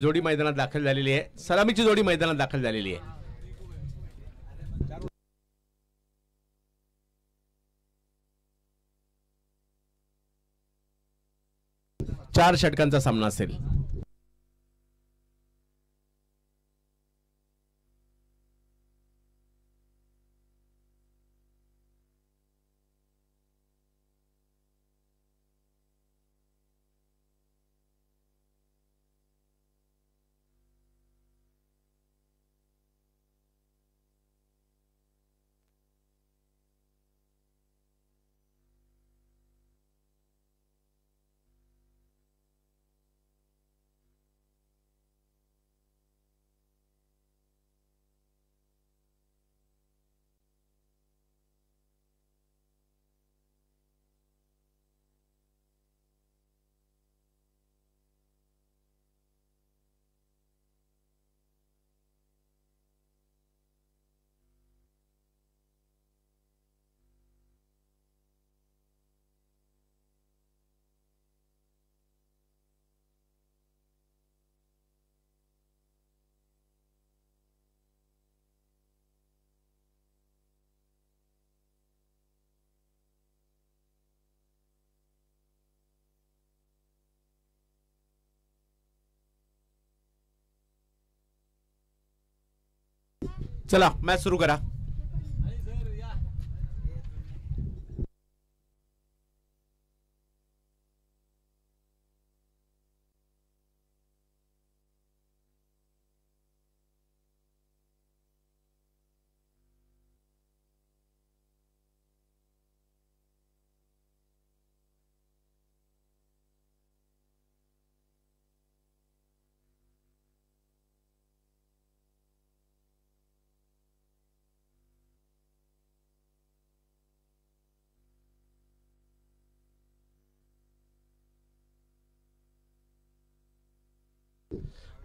जोडी मैदानात दाखल झालेली आहे. सलामीची जोडी मैदानात दाखल झालेली आहे. चार षटकांचा सामना असेल. चला मॅच सुरू करा.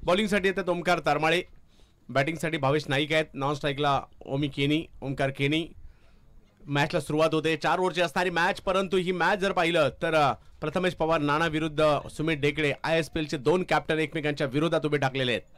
बॉलिंगसाठी येतात ओमकार तारमाळे, बॅटिंगसाठी भावेश नाईक आहेत, नॉन स्ट्राईकला ओमकार केनी. मॅचला सुरुवात होते. 4 ओव्हरची असणारी मॅच, परंतु ही मॅच जर पाहिलं तर प्रथमेश पवार नाना विरुद्ध सुमित ढेकळे, ISPLचे 2 कॅप्टन एकमेकांच्या विरोधात उभे टाकलेले आहेत.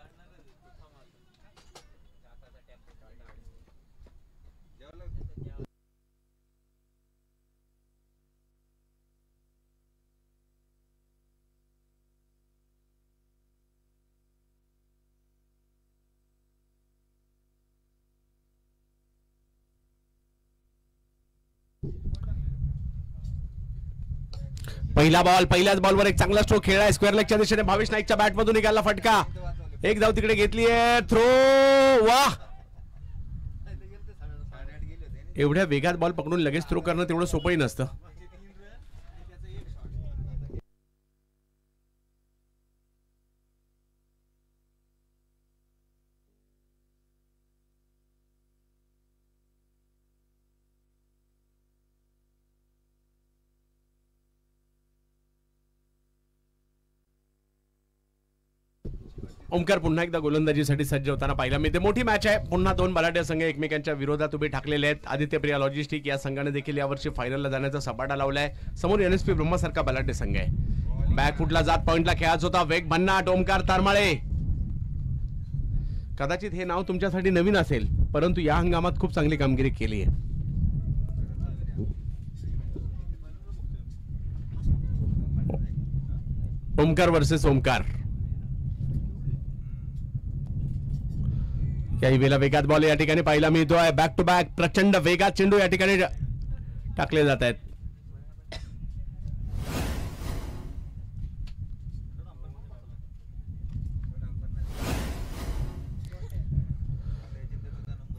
पहिला बॉल, पहिल्याच बॉलवर एक चांगला स्ट्रोक खेळलाय स्क्वेअर लेगच्या दिशेने. भावेश नाईकच्या बॅटमधून निघाला फटका. एक धाव तिकडे घेतली आहे. थ्रो. वाह, एवढ्या वेगात बॉल पकडून लगेच थ्रो करणं तेवढं सोपंही नसतं. ओमकार पुन्हा एकदा गोलंदाजीसाठी सज्ज होताना पाहिला मिळते. मोठी मॅच आहे. पुन्हा 2 बलाढ्य संघ एकमेकांच्या विरोधात उभे ठाकलेले आहेत. आदित्य प्रिया लॉजिस्टिक या संघाने देखील यावर्षी फायनलला जाण्याचा सपाटा लावलाय. समोर NSP ब्रह्मासारखा बलाढ्य संघ आहे. बॅकफुटला जात पॉइंटला खेळायचा होता. वेग भन्नाट ओमकार तारमाळे. कदाचित हे नाव तुमच्यासाठी नवीन असेल, परंतु या हंगामात खूप चांगली कामगिरी केली आहे. ओमकार वर्सेस ओमकार. काही वेळेला वेगात बॉल या ठिकाणी पाहायला मिळतोय. बॅक टू बॅक प्रचंड वेगात चेंडू या ठिकाणी टाकले जात आहेत.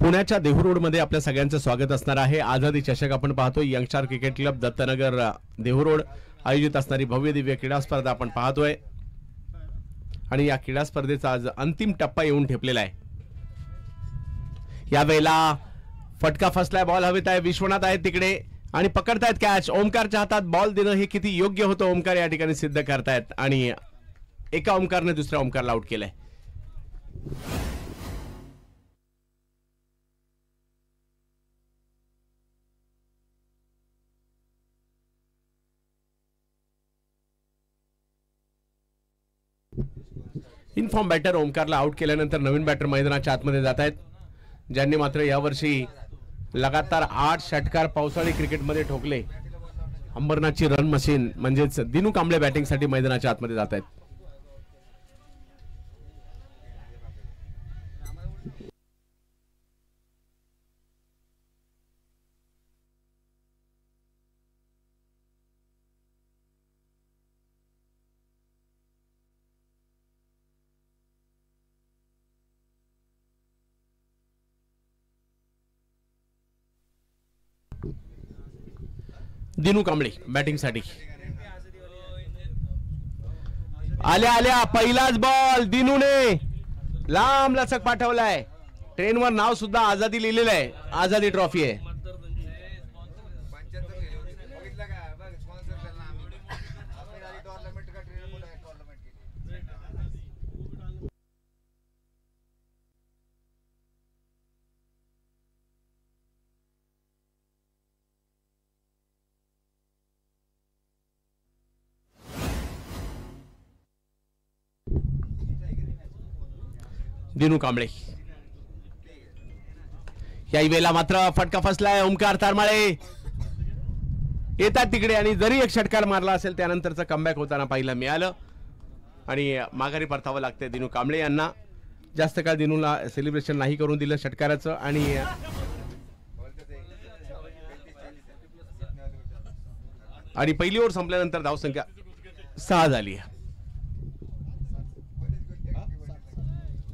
पुण्याच्या देहूरोडमध्ये आपल्या सगळ्यांचं स्वागत असणार आहे. आझादी चषक आपण पाहतोय. Youngstar cricket club Dattanagar Dehu Road आयोजित असणारी भव्य दिव्य क्रीडा स्पर्धा आपण पाहतोय. आणि या क्रीडा स्पर्धेचा आज अंतिम टप्पा येऊन ठेपलेला आहे. यावेळेला फटका फसलाय. बॉल हवेत आहे. विश्वनाथ आहेत तिकडे आणि पकडतायत कॅच. ओमकारच्या हातात बॉल देणं हे किती योग्य होतं ओमकार या ठिकाणी सिद्ध करतायत आणि एका ओमकारने दुसऱ्या ओमकारला आउट केलंय. इनफॉर्म बॅटर ओमकारला आउट केल्यानंतर नवीन बॅटर मैदानाच्या आतमध्ये जात आहेत, ज्यांनी मात्र यावर्षी लगातार 8 षटकार पावसाळी क्रिकेटमध्ये ठोकले. अंबरनाथची रन मशीन म्हणजेच दिनू कांबळे बॅटिंगसाठी मैदानाच्या आतमध्ये जात आहेत. दिनू कांबळे बॅटिंगसाठी आल्या आल्या पहिलाच बॉल दिनूने लांब लचक पाठवलाय. ट्रेनवर नाव सुद्धा आझादी लिहिलेलं आहे, आझादी ट्रॉफी आहे. दिनू कांबळे याही वेळेला मात्र फटका फसलाय. ओमकार तारमाळे येतात तिकडे आणि जरी एक षटकार मारला असेल त्यानंतरचं कमबॅक होताना पाहायला मिळालं आणि माघारी परतावं लागतंय दिनू कांबळे यांना. जास्त काळ दिनूला सेलिब्रेशन नाही करून दिलं षटकाराचं आणि पहिली ओव्हर संपल्यानंतर धावसंख्या 6 झाली,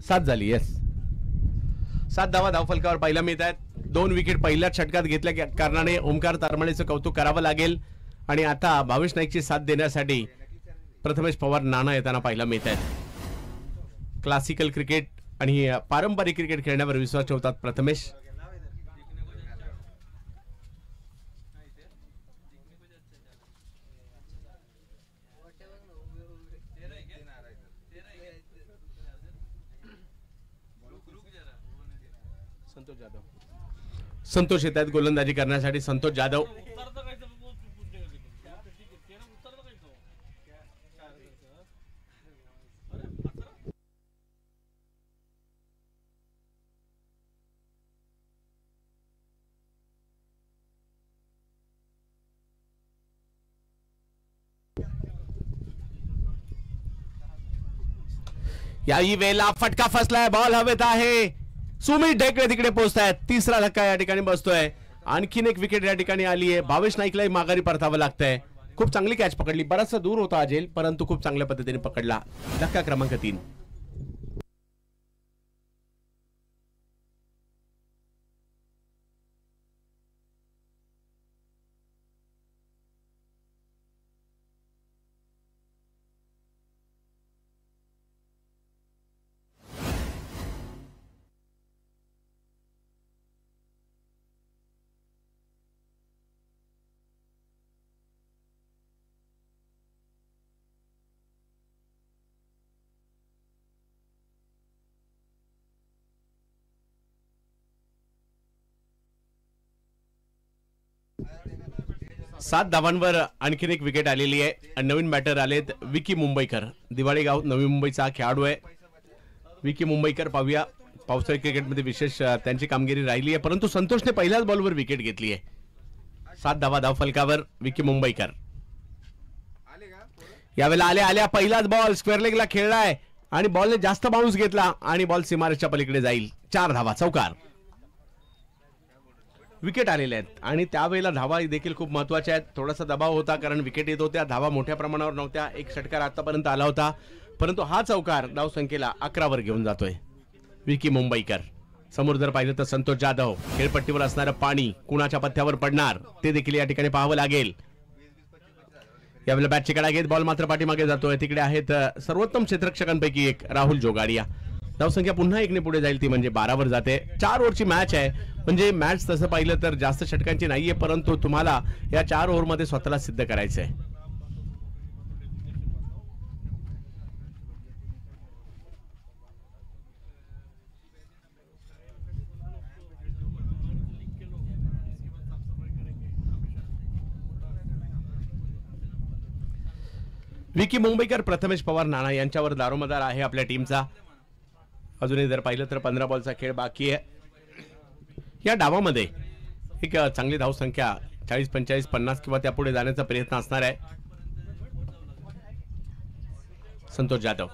7 झाली. येस 7 धावा धावफलकावर पाहायला मिळत आहेत. 2 विकेट पहिल्याच षटकात घेतल्या कारणाने ओमकार तारमाळेचं कौतुक करावं लागेल. आणि आता भावेश नाईकची साथ देण्यासाठी प्रथमेश पवार नाना येताना पाहायला मिळत आहेत. क्लासिकल क्रिकेट आणि पारंपरिक क्रिकेट खेळण्यावर विश्वास ठेवतात प्रथमेश. संतोष येत आहेत गोलंदाजी करण्यासाठी. संतोष जाधव याही वेळेला फटका फसलाय, बॉल हवेत आहे. सुमित ढेकळे तिकडे पोहोचतायत. तिसरा धक्का या ठिकाणी बसतोय. आणखीन एक विकेट या ठिकाणी आली आहे. भावेश नाईकलाही माघारी परतावं लागतंय. खूप चांगली कॅच पकडली, बराचसा दूर होता अजेल परंतु खूप चांगल्या पद्धतीने पकडला. धक्का क्रमांक 3. सात धावांवर आणखीन एक विकेट आलेली आहे. नवीन बॅटर आलेत विकी मुंबईकर. दिवाळी गाव नवी मुंबईचा खेळाडू आहे विकी मुंबईकर. पाहूया पावसाळी क्रिकेटमध्ये विशेष त्यांची कामगिरी राहिली आहे, परंतु संतोषने पहिल्याच बॉलवर विकेट घेतली आहे. 7 धावा धाव फलकावर विकी मुंबईकर. यावेळेला आल्या आल्या पहिलाच बॉल स्क्वेअर लेगला खेळलाय आणि बॉलने जास्त बाउन्स घेतला आणि बॉल सीमारेषच्या पलीकडे जाईल. 4 धावा चौकार. विकेट आलेले आहेत आणि त्यावेळेला धावा देखील खूप महत्वाच्या आहेत. थोडासा दबाव होता कारण विकेट येत होत्या, धावा मोठ्या प्रमाणावर नव्हत्या. एक षटकार आतापर्यंत आला होता, परंतु हा चौकार धाव संख्येला 11 वर घेऊन जातोय विकी मुंबईकर. समोर जर पाहिलं तर संतोष जाधव. खेळपट्टीवर असणारं पाणी कुणाच्या पथ्यावर पडणार ते देखील या ठिकाणी पाहावं लागेल. यावेळेला बॅटची कडा घेत बॉल मात्र पाठीमागे जातोय. तिकडे आहेत सर्वोत्तम क्षेत्ररक्षकांपैकी एक राहुल जोगाडिया. धावसंख्या पुन्हा 1 ने पुढे जाईल, ती म्हणजे 12 वर जाते. 4 ओव्हरची मॅच आहे, म्हणजे मॅच तसं पाहिलं तर जास्त षटकांची नाहीये, परंतु तुम्हाला या 4 ओव्हरमध्ये स्वतःला सिद्ध करायचंय. विकी मुंबईकर, प्रथमेश पवार, नाना यांच्यावर दारोमदार आहे आपल्या टीमचा. अजूनही जर पाहिलं तर 15 बॉलचा खेळ बाकी आहे. या डावामध्ये एक चांगली धावसंख्या 40, 45, 50 किंवा त्यापुढे जाण्याचा प्रयत्न असणार आहे. संतोष जाधव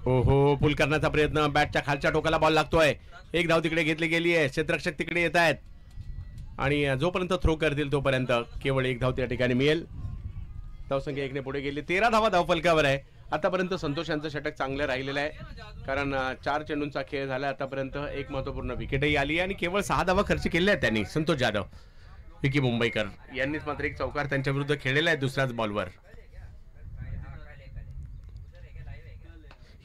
हो पुल करण्याचा प्रयत्न, बॅटच्या खालच्या टोकाला बॉल लागतोय. एक धाव तिकडे घेतली गेली आहे. क्षेत्ररक्षक तिकडे येत आहेत आणि जोपर्यंत थ्रो करतील तोपर्यंत केवळ एक धाव त्या ठिकाणी मिळेल. धावसंख्या 1 ने पुढे गेली. 13 धावा धावफलकावर आहे. आतापर्यंत संतोष यांचं षटक चांगलं राहिलेलं आहे, कारण 4 चेंडूंचा खेळ झाला. आतापर्यंत एक महत्वपूर्ण विकेटही आली आणि केवळ 6 धावा खर्च केल्या आहेत त्यांनी. संतोष जाधव, विकी मुंबईकर यांनीच मात्र एक चौकार त्यांच्या विरुद्ध खेळलेला आहे दुसऱ्याच बॉलवर.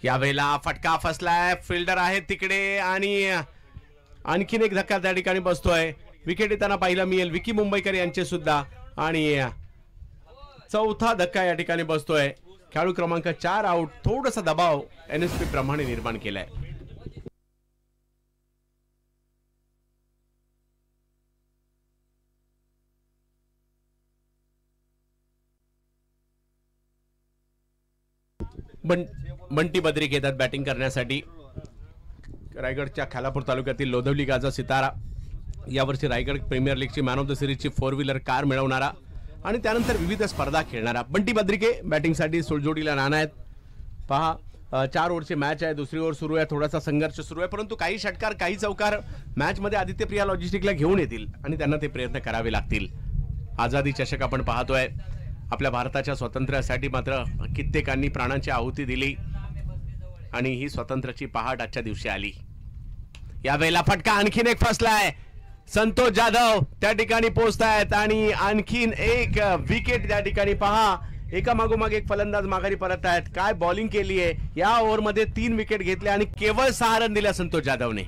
यावेळेला फटका फसलाय. फिल्डर आहे तिकडे आणि आणखीन एक धक्का त्या ठिकाणी बसतोय. विकेट येताना पाहिला मिळेल विकी मुंबईकर यांचे सुद्धा आणि चौथा धक्का या ठिकाणी बसतोय. खेळाडू क्रमांक 4 आउट. थोडासा दबाव NSP प्रमाणे निर्माण केलाय. बंटी बद्रिक येतात बॅटिंग करण्यासाठी. रायगडच्या खालापूर तालुक्यातील लोधवली गावचा सितारा, यावर्षी रायगड प्रीमियर लीगची मॅन ऑफ द सिरीजची 4 व्हीलर कार मिळवणारा आणि त्यानंतर विविध स्पर्धा खेळणारा बंटी बद्रिके बॅटिंगसाठी सुलजोडीला नाना आहेत. पहा 4 ओव्हरची मॅच आहे. दुसरी ओव्हर सुरू आहे. थोडासा संघर्ष सुरू आहे, परंतु काही षटकार काही चौकार मॅच मध्ये आदित्य प्रिया लॉजिस्टिकला घेऊन येतील आणि त्यांना ते प्रयत्न करावे लागतील. आझादी चषक आपण पाहतोय. आपल्या भारताच्या स्वातंत्र्यासाठी मात्र कित्येकांनी प्राणांची आहुती दिली आणि ही स्वातंत्र्याची पहाट आजच्या दिवशी आली. यावेळेला फटका आणखीन एक फसलाय. संतोष जाधव त्या ठिकाणी पोहोचतायत आणि आणखीन एक विकेट त्या ठिकाणी. पहा एका मागोमाग एक फलंदाज माघारी परत आहेत. काय बॉलिंग केली आहे. या ओव्हरमध्ये 3 विकेट घेतल्या आणि केवळ 6 रन दिल्या संतोष जाधवने.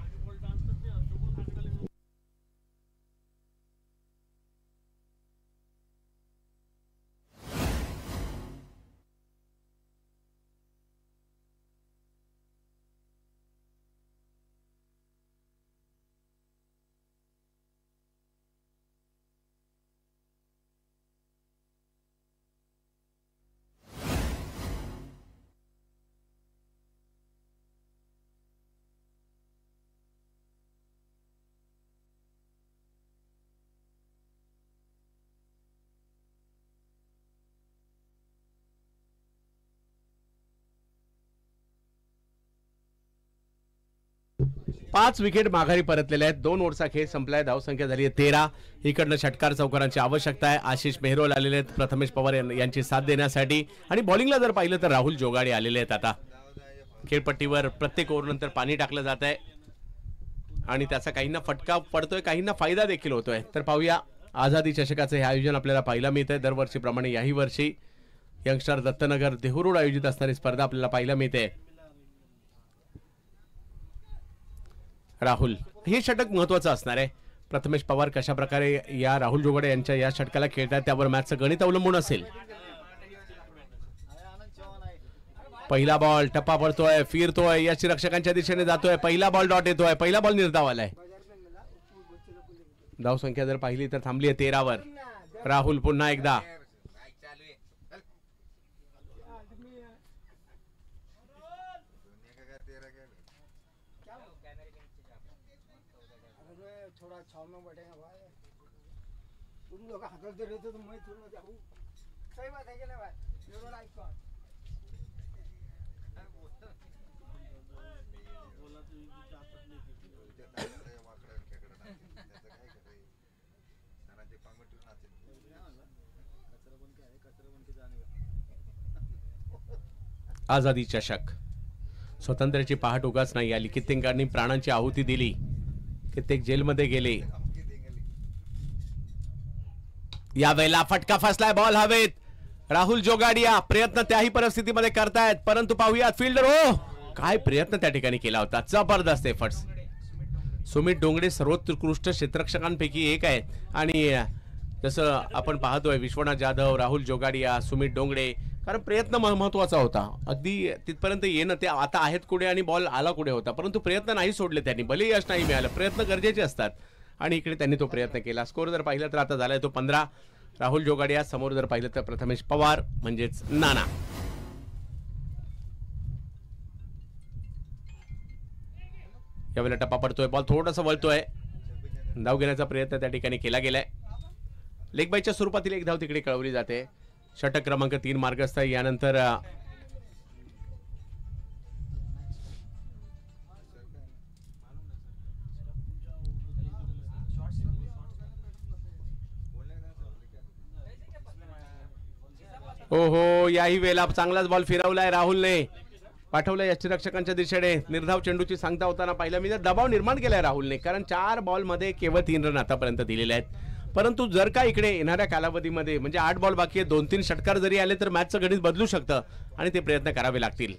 पाच विकेट माघारी परतलेले आहेत. 2 ओव्हरचा खेळ संपलाय. धावसंख्या झाली आहे 13. इकडनं षटकार चौकारांची आवश्यकता आहे. आशिष मेहरोल आलेले आहेत प्रथमेश पवार यांची साथ देण्यासाठी आणि बॉलिंगला जर पाहिलं तर राहुल जोगाडे आलेले आहेत. आता खेळपट्टीवर प्रत्येक ओव्हरनंतर पाणी टाकलं जात आहे आणि त्याचा काहींना फटका पडतोय, काहींना फायदा देखील होतोय. तर पाहूया आझादी चषकाचं हे आयोजन आपल्याला पाहायला मिळतंय. दरवर्षीप्रमाणे याही वर्षी यंगस्टर दत्तनगर देहू आयोजित असणारी स्पर्धा आपल्याला पाहायला मिळते. राहुल हे षटक महत्वाचं असणार आहे. प्रथमेश पवार कशा प्रकारे या राहुल जोगाडे यांच्या या षटकाला खेळतात त्यावर मॅचचं गणित अवलंबून असेल. पहिला बॉल टप्पा पडतोय, फिरतोय, यश रक्षकांच्या दिशेने जातोय. पहिला बॉल डॉट येतोय. पहिला बॉल निर्धाव आलाय. धावसंख्या जर पाहिली तर थांबली आहे 13 वर. राहुल पुन्हा एकदा आझादी चषक. स्वातंत्र्याची पहाट उगाच नाही आली. कित्येकांनी प्राणांची आहुती दिली, कित्येक जेलमध्ये गेले. यावेळेला फटका फसलाय. बॉल हवेत. राहुल जोगाडिया प्रयत्न त्याही परिस्थितीमध्ये करतायत, परंतु पाहूयात फिल्डर काय प्रयत्न त्या ठिकाणी केला होता. जबरदस्त एफर्ट्स. सुमित डोंगडे सर्वोत्कृष्ट क्षेत्ररक्षकांपैकी एक आहेत आणि जसं आपण पाहतोय विश्वनाथ जाधव, राहुल जोगाडिया, सुमित डोंगडे, कारण प्रयत्न महत्वाचा होता. अगदी तिथपर्यंत येणं ते आता आहेत कुठे आणि बॉल आला कुठे होता, परंतु प्रयत्न नाही सोडले त्यांनी. भले यश नाही मिळालं, प्रयत्न गरजेचे असतात आणि इकडे त्यांनी तो प्रयत्न केला. स्कोर जर पाहिला तर आता झालाय तो 15. राहुल जोगाडिया, समोर जर पाहिलं तर प्रथमेश पवार म्हणजेच नाना. यावेळेला टप्पा पडतोय, बॉल थोडासा वळतोय, धाव घेण्याचा प्रयत्न त्या ठिकाणी केला गेलाय. लेग बायच्या स्वरूपातील एक धाव तिकडे कळवली जाते. षटक क्रमांक 3 मार्गस्थ. यानंतर ओहो, याही वेळेला चांगलाच बॉल फिरवलाय राहुलने, पाठवलं यष्टीरक्षकांच्या दिशेने. निर्धाव चेंडूची सांगता होताना पाहिलं मी, दबाव निर्माण केलाय राहुलने, कारण 4 बॉलमध्ये केवळ 3 रन आतापर्यंत दिलेले आहेत. परंतु जर का इकडे येणाऱ्या कालावधीमध्ये म्हणजे 8 बॉल बाकी आहे, 2-3 षटकार जरी आले तर मॅचचं गणित बदलू शकतं आणि ते प्रयत्न करावे लागतील.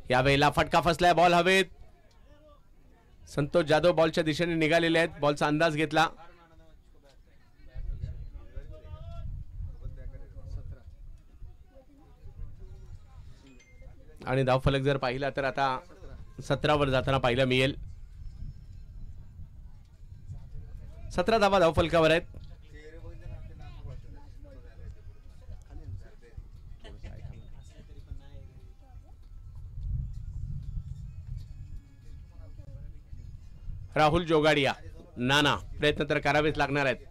यावेळेला फटका फसलाय, बॉल हवेत. संतोष जाधव बॉलच्या दिशेने निघालेले आहेत, बॉलचा अंदाज घेतला. आणि धावफलक जर पाहिला तर आता 17 वर जाताना पाहायला मिळेल. 17 धावा धावफलकावर आहेत. राहुल जोगाडिया, नाना, प्रयत्न तर करावेच लागणार आहेत.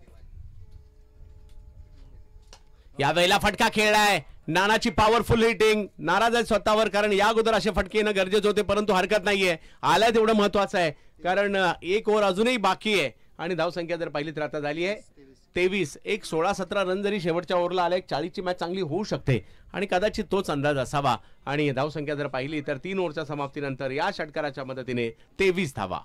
यावेळेला फटका खेळलाय, नानाची पॉवरफुल हिटिंग. नाराज आहे स्वतःवर, कारण या अगोदर असे फटके येणं गरजेचे होते, परंतु हरकत नाहीये, आलाय तेवढं महत्वाचं आहे, कारण 1 ओव्हर अजूनही बाकी आहे. आणि धावसंख्या जर पाहिली तर आता झाली आहे 23. एक 16-17 रन जरी शेवटच्या ओव्हरला आले, 40 ची मॅच चांगली होऊ शकते आणि कदाचित तोच अंदाज असावा. आणि धावसंख्या जर पाहिली तर 3 ओव्हरच्या समाप्तीनंतर या षटकाराच्या मदतीने 23 धावा.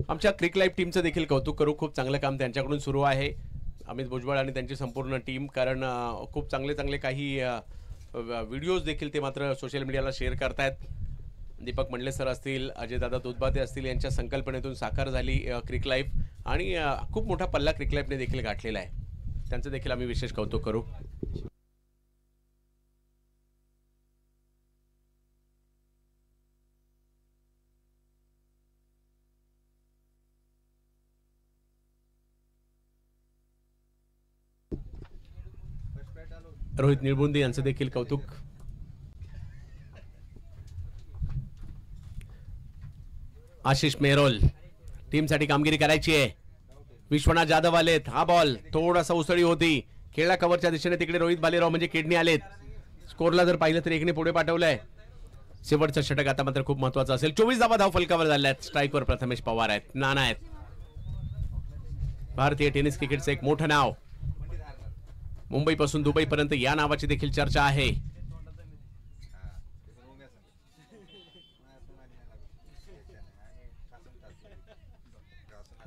आमच्या क्रिक लाईव्ह टीमचं देखील कौतुक करू. खूप चांगलं काम त्यांच्याकडून सुरू आहे, अमित भुजबळ आणि त्यांची संपूर्ण टीम. कारण खूप चांगले काही व्हिडिओज देखील ते मात्र सोशल मीडियाला शेअर करतायत. दीपक मंडले सर असतील, अजयदादा दुधबाते असतील, यांच्या संकल्पनेतून साकार झाली क्रिक लाईव्ह आणि खूप मोठा पल्ला क्रिक लाईव्हने देखील गाठलेला आहे. त्यांचं देखील आम्ही विशेष कौतुक करू. रोहित निळबुंदे यांचं देखील कौतुक. आशिष मेहरोल, टीमसाठी कामगिरी करायची आहे. विश्वनाथ जाधव आलेत. हा बॉल थोडासा उसळी होती, खेळला कव्हरच्या दिशेने, तिकडे रोहित भालेराव म्हणजे किडनी आलेत. स्कोरला जर पाहिलं तर 1ने पुढे पाठवलंय. शेवटचं षटक आता मात्र खूप महत्वाचं असेल. 24 धावा धाव फलकावर झाल्यात. स्ट्राईकवर प्रथमेश पवार आहेत, नाना आहेत. भारतीय टेनिस क्रिकेटचं एक मोठं नाव. मुंबईपासून दुबईपर्यंत या नावाची देखील चर्चा आहे.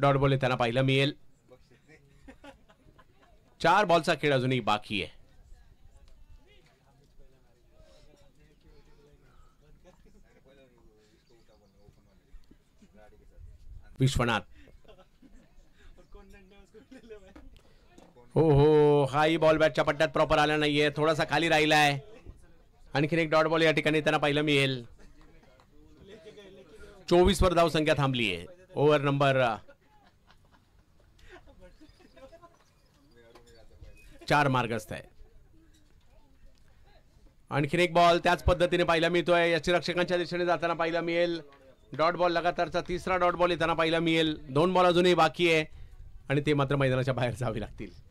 डॉट बॉल त्यांना पाहायला मिळेल. 4 बॉलचा खेळ अजूनही बाकी आहे. विश्वनाथ, हो, हाही बॉल बॅटच्या पट्ट्यात प्रॉपर आला नाहीये, थोडासा खाली राहिलाय. आणखीन एक डॉट बॉल या ठिकाणी त्यांना पाहायला मिळेल. 24 वर धाव संख्या थांबली आहे. ओव्हर नंबर 4 मार्गस्थ आहे. आणखीन एक बॉल त्याच पद्धतीने पाहायला मिळतोय. यष्टीरक्षकांच्या दिशेने जाताना पाहायला मिळेल. डॉट बॉल लगातारचा 3रा डॉट बॉल येताना पाहायला मिळेल. 2 बॉल अजूनही बाकी आहे आणि ते मात्र मैदानाच्या बाहेर जावे लागतील.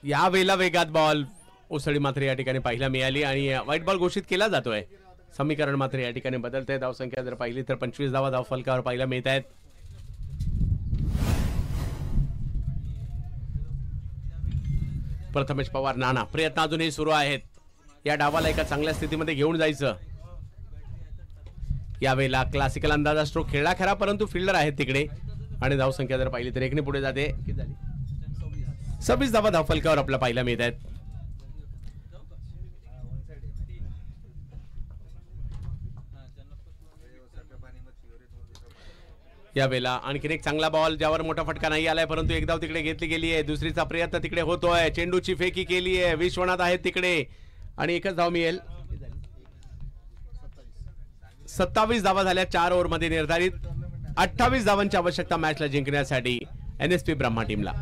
या वेळेला वेगात बॉल उसळी मात्र या ठिकाणी पाहायला मिळाली आणि व्हाईट बॉल घोषित केला जातोय. समीकरण मात्र या ठिकाणी बदलतंय. धावसंख्या जर पाहिली तर 25 धावा धाव फलकावर पाहायला मिळत आहेत. प्रथमेश पवार नाना प्रयत्न अजूनही सुरू आहेत. या डावाला एका चांगल्या स्थितीमध्ये घेऊन जायचं. यावेळेला क्लासिकल अंदाजा स्ट्रोक खेळला खरा, परंतु फिल्डर आहेत तिकडे आणि धावसंख्या जर पाहिली तर 1 ने पुढे जाते. 26 धावा धावफलकावर आपल्याला पाहायला मिळत आहेत. यावेळेला आणखीन एक चांगला बॉल ज्यावर मोठा फटका नाही आलाय, परंतु एक धाव तिकडे घेतली गेली आहे. दुसरीचा प्रयत्न तिकडे होतोय. चेंडूची फेकी केली आहे. विश्वनाथ आहेत तिकडे आणि एकच धाव मिळेल. 27 धावा झाल्या 4 ओव्हरमध्ये निर्धारित. 28 धावांची आवश्यकता मॅचला जिंकण्यासाठी NSP ब्रह्मा टीमला.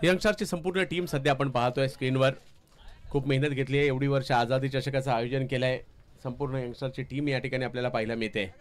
यंगस्टरची संपूर्ण टीम सध्या आपण पाहतोय स्क्रीनवर. खूप मेहनत घेतली आहे. एवढी वर्ष आझादी चषकाचं आयोजन केलंय. संपूर्ण यंगस्टरची टीम या ठिकाणी आपल्याला पाहायला मिळते.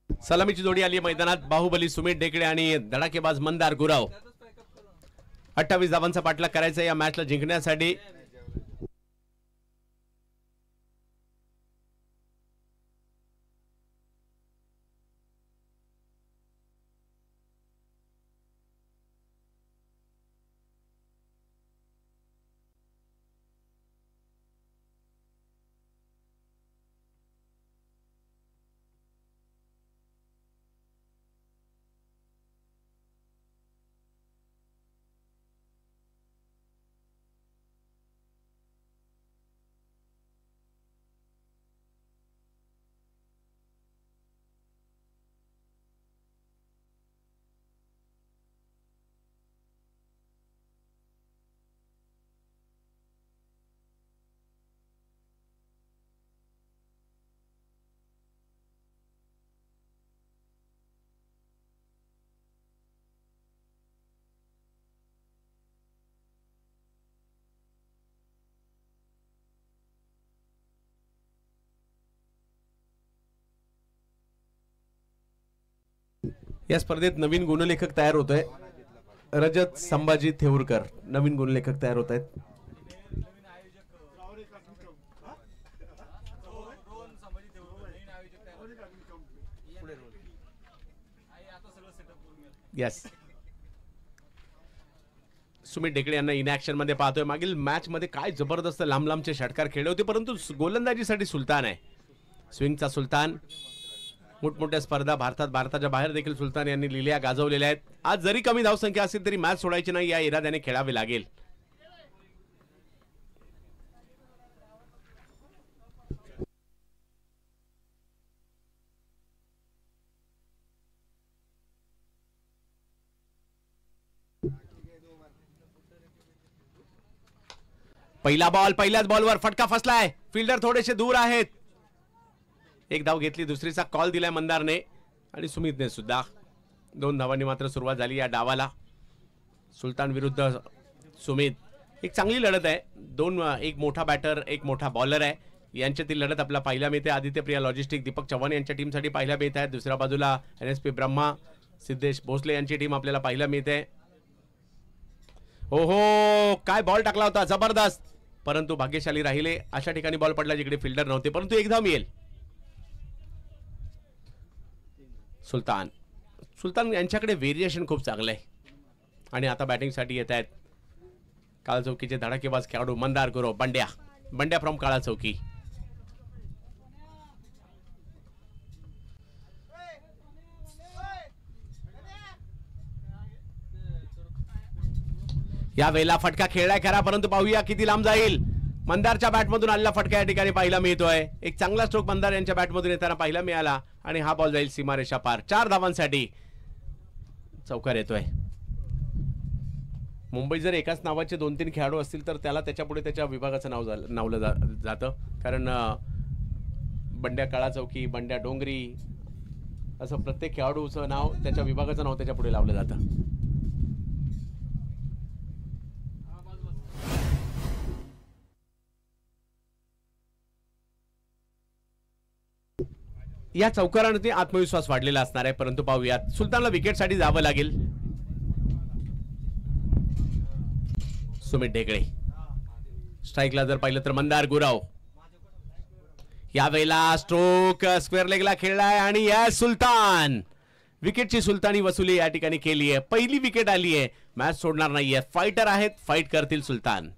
सलामीची जोडी आली मैदानात. बाहुबली सुमित ढेकळे आणि धडाकेबाज मंदार गुराव. 28 धावांचा पाठलाग करायचा या मॅचला जिंकण्यासाठी. या स्पर्धेत नवीन गुणलेखक तयार होतोय. रजत संभाजी थेऊरकर नवीन गुणलेखक तयार होत आहेत. यस, सुमित ढेकळे यांना इन ऍक्शन मध्ये पाहतोय. मागील मॅच मध्ये काय जबरदस्त लांब लांबचे षटकार खेळले होते, परंतु गोलंदाजीसाठी सुलतान आहे. स्विंगचा सुलतान. मोठमोठ्या स्पर्धा भारताच्या बाहेर देखील सुलतान यांनी लिहिल्या गाजवलेल्या आहेत. आज जरी कमी धावसंख्या असेल तरी मॅच सोडायची नाही या इराद्याने खेळावे लागेल. पहिला बॉल, पहिल्याच बॉलवर फटका फसलाय. फिल्डर थोडेसे दूर आहेत. एक धाव घेतली, दुसरीचा कॉल दिलाय मंदारने आणि सुमितने सुद्धा. 2 धावांनी मात्र सुरुवात झाली या डावाला. सुलतान विरुद्ध सुमित, एक चांगली लढत आहे. एक मोठा बॅटर, एक मोठा बॉलर आहे. यांच्यातील लढत आपल्याला पाहायला मिळते. आदित्य प्रिया लॉजिस्टिक दीपक चव्हाण यांच्या टीमसाठी पाहायला मिळत आहे. दुसऱ्या बाजूला NSP ब्रह्मा सिद्धेश भोसले यांची टीम आपल्याला पाहायला मिळते. ओहो, काय बॉल टाकला होता, जबरदस्त. परंतु भाग्यशाली राहिले. अशा ठिकाणी बॉल पडला जिकडे फिल्डर नव्हते, परंतु एक धाव मिळेल. सुलतान यांच्याकडे व्हेरिएशन खूप चांगलं आहे आणि आता बॅटिंगसाठी येत आहेत काळा चौकीचे धडाकेबाज खेळाडू मंदार गुरव. बंड्या फ्रॉम काळा चौकी. या वेळेला फटका खेळलाय खरा, परंतु पाहूया किती लांब जाईल. मंदारच्या बॅटमधून आलेला फटका या ठिकाणी पाहायला मिळतोय. एक चांगला स्ट्रोक मंदार यांच्या बॅटमधून येताना पाहायला मिळाला आणि हा बॉल जाईल सीमारेषा पार. 4 धावांसाठी चौकार येतोय. मुंबई जर एकाच नावाचे 2-3 खेळाडू असतील तर त्याला त्याच्या पुढे त्याच्या विभागाचं नाव नावलं जातं. कारण बंड्या काळा चौकी, बंड्या डोंगरी असं प्रत्येक खेळाडूचं नाव, त्याच्या विभागाचं नाव त्याच्या पुढे लावलं जातं. या चौकाराने आत्मविश्वास वाढलेला असणार आहे, परंतु पाहूयात. सुलतानला विकेटसाठी जावं लागेल. सुमित ढेकळे स्ट्राईकला जर पाहिलं तर मंदार गुरव. या वेळेला स्ट्रोक स्क्वेअर लेगला खेळलाय आणि या सुलतान विकेटची सुलतानी वसुली या ठिकाणी केली आहे. पहिली विकेट आली आहे. मॅच सोडणार नाहीये. फायटर आहेत, फाईट करतील सुलतान.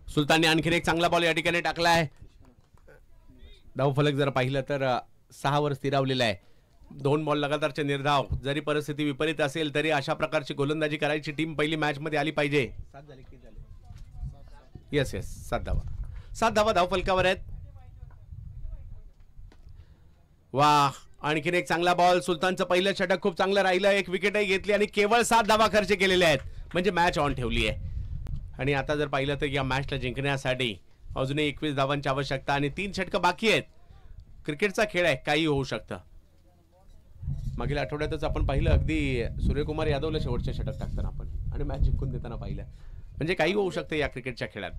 सुलतानने आणखीन एक चांगला बॉल या ठिकाणी टाकला आहे. धावफलक जर पाहिलं तर 6 वर स्थिरावलेला आहे. 2 बॉल लगातारचे निर्धाव. जरी परिस्थिती विपरीत असेल तरी अशा प्रकारची गोलंदाजी करायची टीम पहिली मॅच मध्ये आली पाहिजे. 7 धावा धावफलकावर आहेत. वाह, आणखीन एक चांगला बॉल. सुलतानचं पहिलं षटक खूप चांगलं राहिलं. एक विकेटही घेतली आणि केवळ 7 धावा खर्च केलेले आहेत, म्हणजे मॅच ऑन ठेवली आहे. आणि आता जर पाहिलं तर या मॅचला जिंकण्यासाठी अजूनही 21 धावांची आवश्यकता आणि 3 षटकं बाकी आहेत. क्रिकेटचा खेळ आहे, काही होऊ शकतं. मागील आठवड्यातच आपण पाहिलं अगदी सूर्यकुमार यादवला शेवटचे षटक टाकताना आपण आणि मॅच जिंकून देताना पाहिलं. म्हणजे काही होऊ शकतं या क्रिकेटच्या खेळात.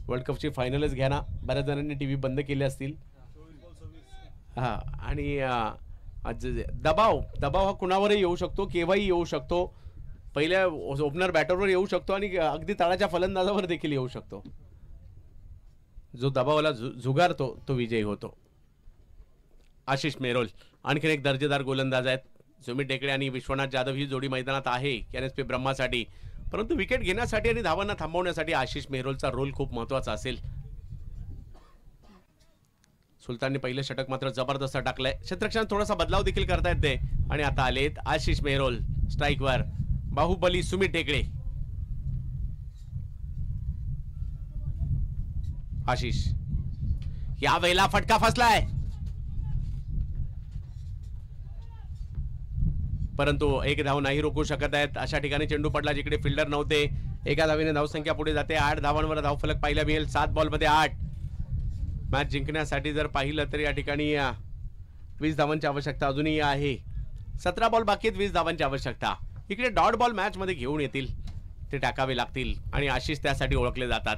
वर्ल्ड कपची फायनलच घ्या ना, बऱ्याच जणांनी टीव्ही बंद केले असतील. हा, आणि दबाव हा कुणावरही येऊ शकतो, केव्हाही येऊ शकतो. पहिल्या ओपनर बॅटरवर येऊ शकतो आणि अगदी तळाच्या फलंदाजावर देखील येऊ शकतो. जो दबावाला झुगारतो तो विजयी होतो. आशिष मेहरोल आणखीन एक दर्जेदार गोलंदाज आहेत. सुमित ढेकळे आणि विश्वनाथ जाधव ही जोडी मैदानात आहे NSP ब्रह्मासाठी, परंतु विकेट घेण्यासाठी आणि धावांना थांबवण्यासाठी आशिष मेहरोलचा रोल खूप महत्वाचा असेल. सुलतानने पहिलं षटक मात्र जबरदस्त टाकलंय. क्षेत्ररक्षणात थोडासा बदलाव देखील करता येते आणि आता आलेत आशिष मेहरोल स्ट्राईकवर. बाहुबली सुमित ढेकळे. आशिष, या वेळेला फटका फसलाय, परंतु एक धाव नाही रोखू शकत आहेत. अशा ठिकाणी चेंडू पडला जिकडे फिल्डर नव्हते. एका धावेने धावसंख्या पुढे जाते. 8 धावांवर धावफलक पाहायला मिळेल. 7 बॉलमध्ये 8. मॅच जिंकण्यासाठी जर पाहिलं तर या ठिकाणी 20 धावांची आवश्यकता अजूनही आहे. 17 बॉल बाकी आहेत. 20 धावांची आवश्यकता. इकडे डॉट बॉल मॅच मध्ये घेऊन येतील, ते टाकावे लागतील आणि आशिष त्यासाठी ओळखले जातात.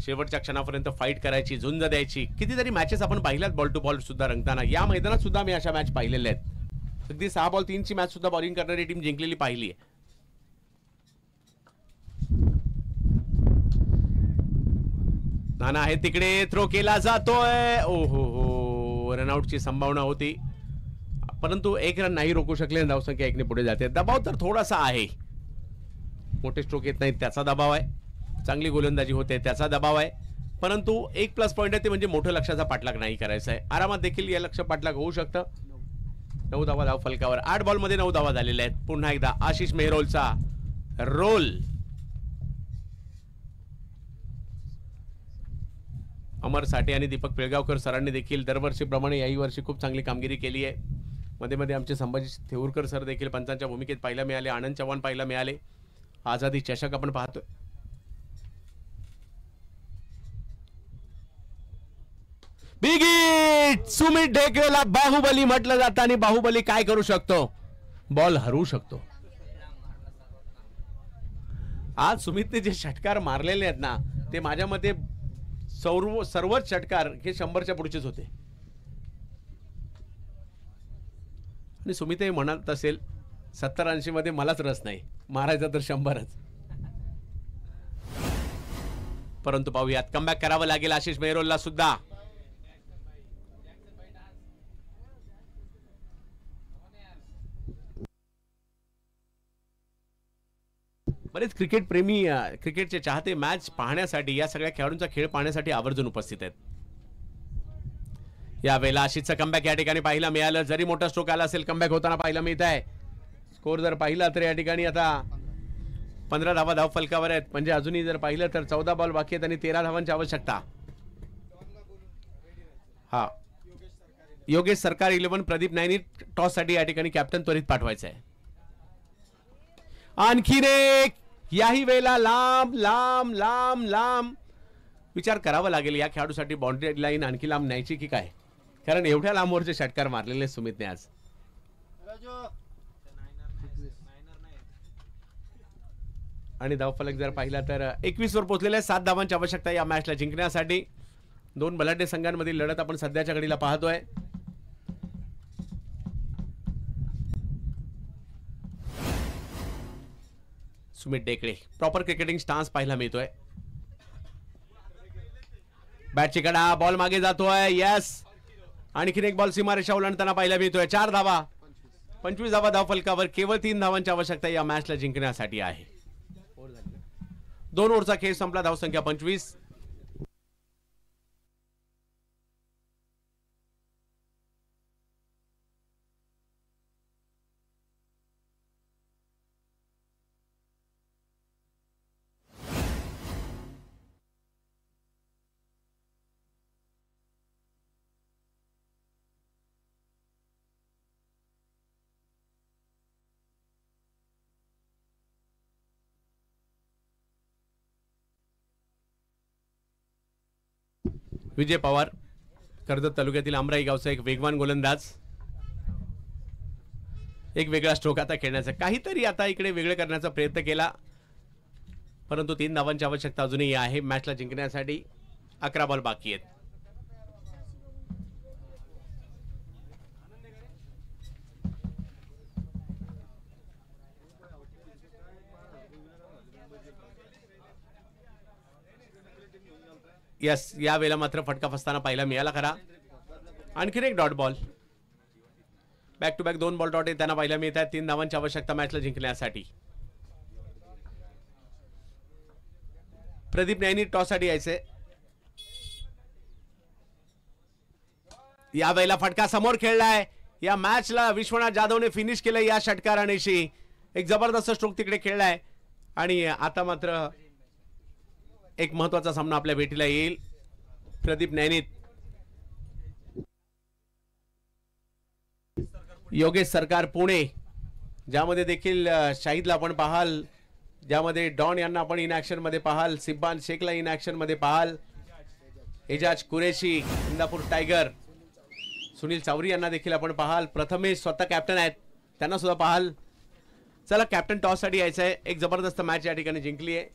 शेवटच्या क्षणापर्यंत फाईट करायची, झुंज द्यायची. कितीतरी मॅचेस आपण पाहिल्यात बॉल टू बॉल सुद्धा रंगताना. या मैदानात सुद्धा मी अशा मॅच पाहिलेल्या आहेत. अगदी 6 बॉल 3 ची मॅच सुद्धा बॉलिंग करणारी टीम जिंकलेली पाहिली आहे. नाना आहे तिकडे, थ्रो केला जातोय. ओ हो, रनआउटची संभावना होती, परंतु 1 रन नाही रोखू शकले. धावसंख्या 1 ने पुढे जाते. दबाव तर थोडासा आहे. मोठे स्ट्रोक येत नाहीत त्याचा दबाव आहे, चांगली गोलंदाजी होते त्याचा दबाव आहे, परंतु एक प्लस पॉइंट आहे ते म्हणजे मोठ्या लक्ष्याचा पाठलाग नाही करायचा आहे. आरामात देखील या लक्ष्य पाठलाग होऊ शकतं. 9 धावा धाव फलकावर. 8 बॉलमध्ये 9 धावा झालेल्या आहेत. पुन्हा एकदा आशिष मेहरोलचा रोल. अमर साठे आणि दीपक पिळगावकर सरांनी देखील दरवर्षीप्रमाणे याही वर्षी खूप चांगली कामगिरी केली आहे. मध्ये मध्ये आमचे संभाजी थेऊरकर सर देखील पंचांच्या भूमिकेत पाहायला मिळाले. आनंद चव्हाण पाहायला मिळाले. आझादी चषक आपण पाहतोय. Big hit. सुमित ढेकळेला बाहुबली म्हटलं जातं आणि बाहुबली काय करू शकतो? बॉल हरवू शकतो. आज सुमितने जे षटकार मारलेले आहेत ना, ते माझ्या मते सर्वच षटकार हे 100च्या पुढचेच होते. आणि सुमित म्हणत असेल 70-80 मध्ये मलाच रस नाही, मारायचा तर 100च. परंतु पाहूयात, कमबॅक करावं लागेल आशिष मेहरोलला सुद्धा. बरेच क्रिकेट प्रेमी, क्रिकेटचे चाहते मॅच पाहण्यासाठी, या सगळ्या खेळाडूंचा खेळ पाहण्यासाठी आवर्जून उपस्थित आहेत. यावेळेला आशिषचा कमबॅक या ठिकाणी पाहायला मिळालं. जरी मोठा स्ट्रोक आला असेल, कमबॅक होताना पाहायला मिळत आहे. स्कोर जर पाहिला तर या ठिकाणी आता 15 धावा धाव फलकावर आहेत. म्हणजे अजूनही जर पाहिलं तर 14 बॉल बाकी आहेत आणि 13 धावांची आवश्यकता. हा, योगेश सरकार 11, प्रदीप नाईनी टॉस साठी या ठिकाणी कॅप्टन त्वरित पाठवायचं आहे. आणखीन एक, याही वेळेला लांब लांब लांब लांब विचार करावा लागेल या खेळाडूसाठी बाउंड्री लाईन आणखी लांब न्यायची की काय, कारण एवढ्या लांबवरचे षटकार मारलेले सुमितने आज. आणि धावफलक जर पाहिला तर 21 वर पोहोचलेले आहे. 7 धावांची आवश्यकता या मॅचला जिंकण्यासाठी. 2 बलाढ्य संघांमधील लढत आपण सध्याच्या घडीला पाहतोय. सुमित ढेकळे प्रॉपर क्रिकेटिंग स्टान्स पाहायला मिळतोय. बॅटची कडा, बॉल मागे जातोय. यस, आणखीन एक बॉल सीमारेषा ओलांडताना पाहायला मिळतोय. 4 धावा, 25 धावा धाव फलकावर. केवळ 3 धावांची आवश्यकता या मॅचला जिंकण्यासाठी आहे. 2 ओव्हरचा खेळ संपला. धावसंख्या 25. विजय पवार, कर्जत तालुक्यातील आमराई गावचा एक वेगवान गोलंदाज. एक वेगळा स्ट्रोक आता खेळण्याचा, काहीतरी आता इकडे वेगळं करण्याचा प्रयत्न केला, परंतु 3 धावांची आवश्यकता अजूनही आहे मॅचला जिंकण्यासाठी. 11 बॉल बाकी आहेत. यस, या वेळेला मात्र फटका फसताना पाहायला मिळाला खरा. आणखीन एक dot ball. Back to back 2 ball dot त्यांना पाहायला मिळत आहेत. 3 धावांची आवश्यकता मॅचला जिंकण्यासाठी. प्रदीप नैनी टॉस साठी यायचे. या वेळेला फटका समोर खेळलाय. या मॅचला विश्वनाथ जाधवने फिनिश केलं या षटकारानेशी. एक जबरदस्त स्ट्रोक तिकडे खेळलाय आणि आता मात्र एक महत्वाचा सामना आपल्या भेटीला येईल. प्रदीप नैनी, योगेश सरकार पुणे, ज्यामध्ये देखील शाहिदला आपण पाहाल, ज्यामध्ये डॉन यांना आपण इन ऍक्शन मध्ये पाहाल, सिब्बान शेखला इन ऍक्शन मध्ये पाहाल, एजाज कुरेशी, इंदापूर टायगर, सुनील चावरी यांना देखील आपण पाहाल. प्रथमेश स्वतः कॅप्टन आहेत, त्यांना सुद्धा पाहाल. चला, कॅप्टन टॉस साठी यायचं आहे. एक जबरदस्त मॅच या ठिकाणी जिंकली आहे.